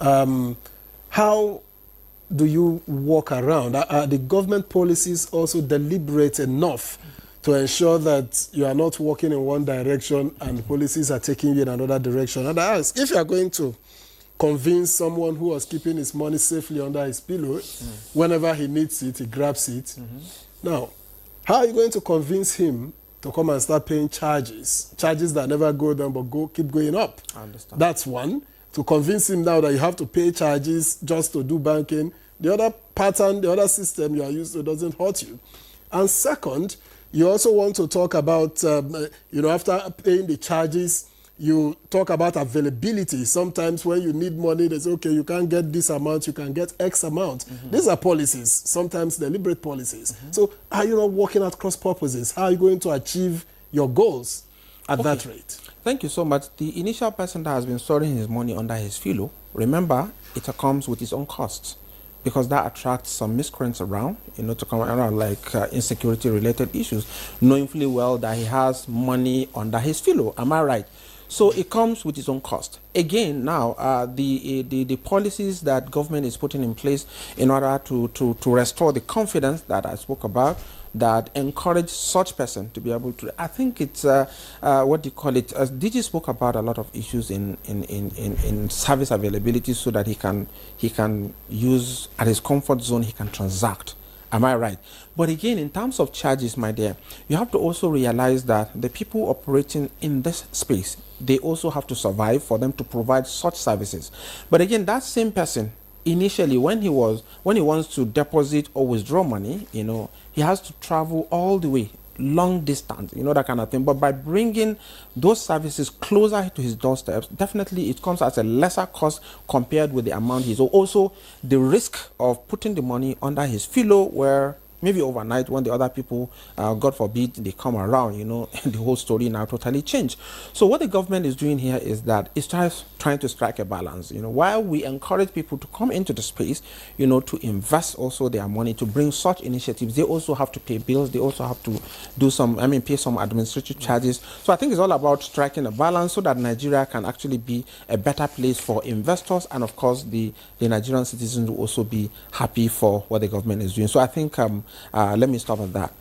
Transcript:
How do you walk around? Are the government policies also deliberate enough to ensure that you are not walking in one direction and policies are taking you in another direction? And I ask, if you are going to convince someone who was keeping his money safely under his pillow, whenever he needs it, he grabs it. Now, how are you going to convince him to come and start paying charges that never go down but keep going up? I understand. That's one. To convince him now that you have to pay charges just to do banking. The other pattern, the other system you are used to doesn't hurt you. And second, you also want to talk about, after paying the charges, you talk about availability. Sometimes when you need money, they say, okay, you can't get this amount, you can get X amount. These are policies, sometimes deliberate policies. So are you not working at cross purposes? How are you going to achieve your goals at that rate? Thank you so much. The initial person that has been storing his money under his pillow, remember, it comes with its own costs, because that attracts some miscreants around, to come around like insecurity-related issues, knowing fully well that he has money under his pillow. Am I right? So it comes with its own cost. Again, now, the policies that government is putting in place in order to restore the confidence that I spoke about, that encourage such person to be able to, I think it's, what do you call it? DG spoke about a lot of issues in service availability so that he can use at his comfort zone, he can transact. Am I right? But again, in terms of charges, my dear, you have to also realize that the people operating in this space, they also have to survive for them to provide such services. But again, that same person, initially, when he wants to deposit or withdraw money, he has to travel all the way, long distance, that kind of thing. But by bringing those services closer to his doorsteps, definitely it comes at a lesser cost compared with the amount he's also the risk of putting the money under his pillow, where maybe overnight when the other people, God forbid, they come around, the whole story now totally changed. So what the government is doing here is that it's trying to strike a balance. While we encourage people to come into the space, to invest also their money, to bring such initiatives, they also have to pay bills. They also have to do pay some administrative charges. So I think it's all about striking a balance so that Nigeria can actually be a better place for investors, and of course the Nigerian citizens will also be happy for what the government is doing. So I think let me stop at that.